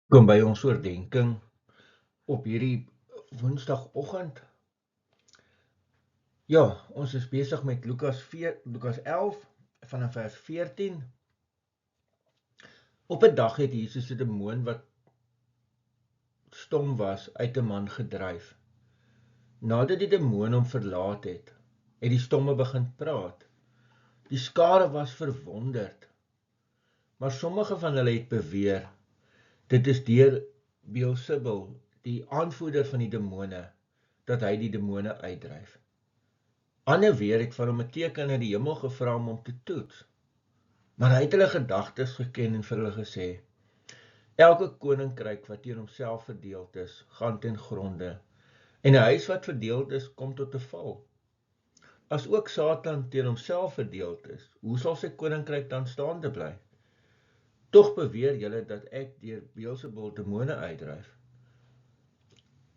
Kom by ons oordenking op hierdie woensdagoggend. Ja, ons is besig met Lukas 11 vanaf vers 14. Op 'n dag het Jesus 'n demoon wat stom was uit 'n man gedryf. Nadat die demoon hom verlaat het die stomme begin praat. Die skare was verwonderd, maar sommige van hulle het beweer dit is deur Beelzebul, die aanvoerder van die demone, dat hy die demone uitdryf. Ander weer het van hom 'n teken uit die hemel gevra om hom te toets. Maar hy het hulle gedagtes geken en vir hulle gesê: elke koninkryk wat teen homself verdeeld is, gaan ten gronde, en 'n huis wat verdeeld is, kom tot 'n val. As ook Satan teen homself verdeeld is, hoe sal sy koninkryk dan staande bly? Tog beweer julle dat ek deur Beelzebul demone uitdryf.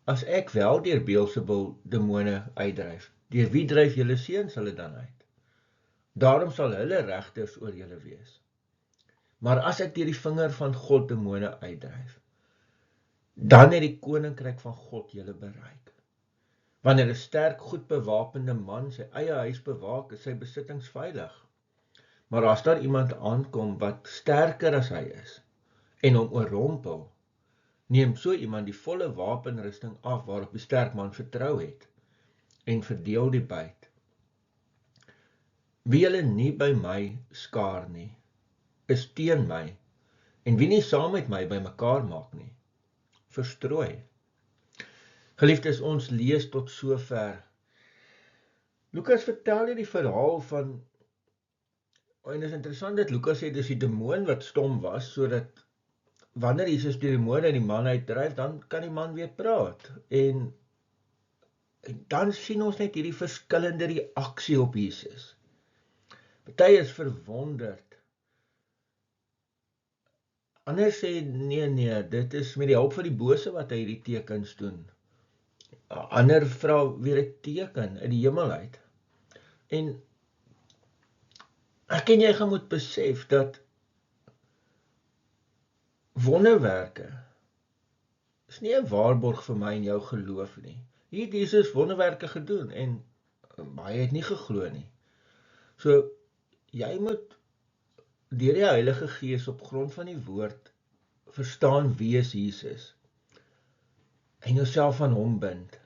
As ek wel deur Beelzebul demone uitdryf, deur wie dryf julle seuns hulle dan uit? Daarom sal hulle regters oor julle wees. Maar as ek deur die vinger van God demone uitdryf, dan het die koninkryk van God julle bereik. Wanneer 'n sterk, goed bewapende man sy eie huis bewaak, is sy besittings veilig. Maar as daar iemand aankom wat sterker as hy is en hom oorrompel, neem so iemand die volle wapenrusting af waarop die sterk man vertrou het en verdeel die byt. Wie julle nie by my skaar nie, is teen my, en wie nie saam met my bymekaar maak nie, verstrooi. Geliefdes, ons lees tot sover. Lukas vertel hier die verhaal van, en dit is interessant dat Lukas sê dis die demoon wat stom was, sodat wanneer Jesus die demoon uit die man uitdryf, dan kan die man weer praat. En dan sien ons net hierdie verskillende reaksie op Jesus. Party is verwonderd. Ander sê nee, dit is met die hulp van die bose wat hy hierdie tekens doen. Ander vra weer 'n teken uit die hemel uit. En ek en jy gaan moet besef dat wonderwerke is nie 'n waarborg vir my en jou geloof nie. Hier het Jesus wonderwerke gedoen en baie het nie geglo nie. So jy moet deur die Heilige Gees op grond van die woord verstaan wie is Jesus en jouself aan hom bind.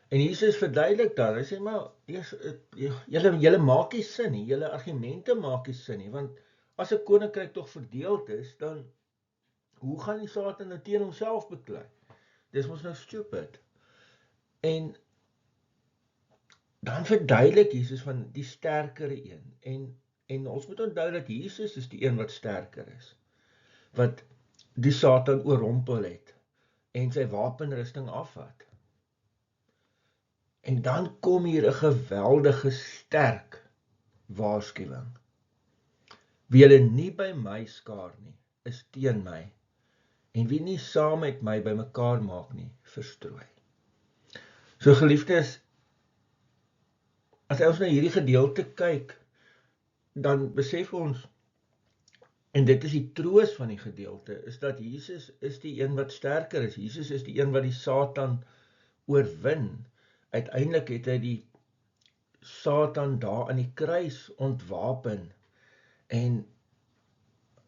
En Jesus verduidelik daar, hy sê maar julle maak nie sin nie, julle argumente maak nie sin nie, want as 'n koninkryk tog verdeeld is, dan hoe gaan die Satan nou teen homself beklei? Dis mos nou stupid. En dan verduidelik Jesus van die sterkere een, en ons moet onthou dat Jesus is die een wat sterker is, wat die Satan oorrompel het en sy wapenrusting afvat. En dan kom hier 'n geweldige sterk waarskuwing. Wie julle nie by my skaar nie, is teen my, en wie nie saam met my bymekaar maak nie, verstrooi. So geliefdes, as ons na hierdie gedeelte kyk, dan besef ons, en dit is die troos van die gedeelte, is dat Jesus is die een wat sterker is. Jesus is die een wat die Satan oorwin. Uiteindelik het hy die Satan daar aan die kruis ontwapen en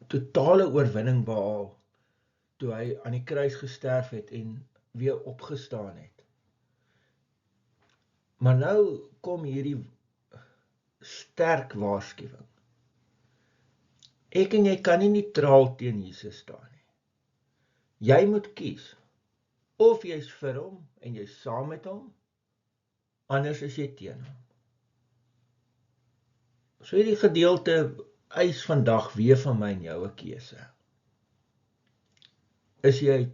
totale oorwinning behaal toe hy aan die kruis gesterf het en weer opgestaan het. Maar nou kom hierdie sterk waarskuwing. Ek en jy kan nie neutraal teen Jesus staan nie. Jy moet kies, of jy's vir hom en jy's saam met hom, anders is jy teen hom. So hierdie gedeelte eis vandag weer van my en jou 'n keuse. Is jy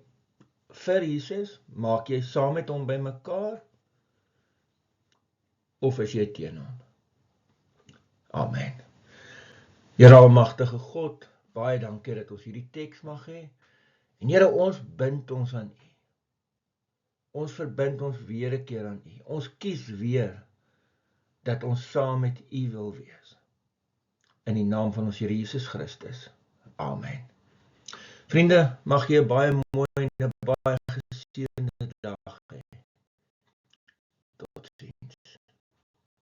vir Jesus, maak jy saam met hom bymekaar, of is jy teen hom? Amen. Here almagtige God, baie dankie dat ons hierdie teks mag hê. En Here, ons bind ons aan U. Ons verbind ons weer 'n keer aan U. Ons kies weer dat ons saam met U wil wees. In die naam van ons Here Jesus Christus. Amen. Vriende, mag jy 'n baie mooi en 'n baie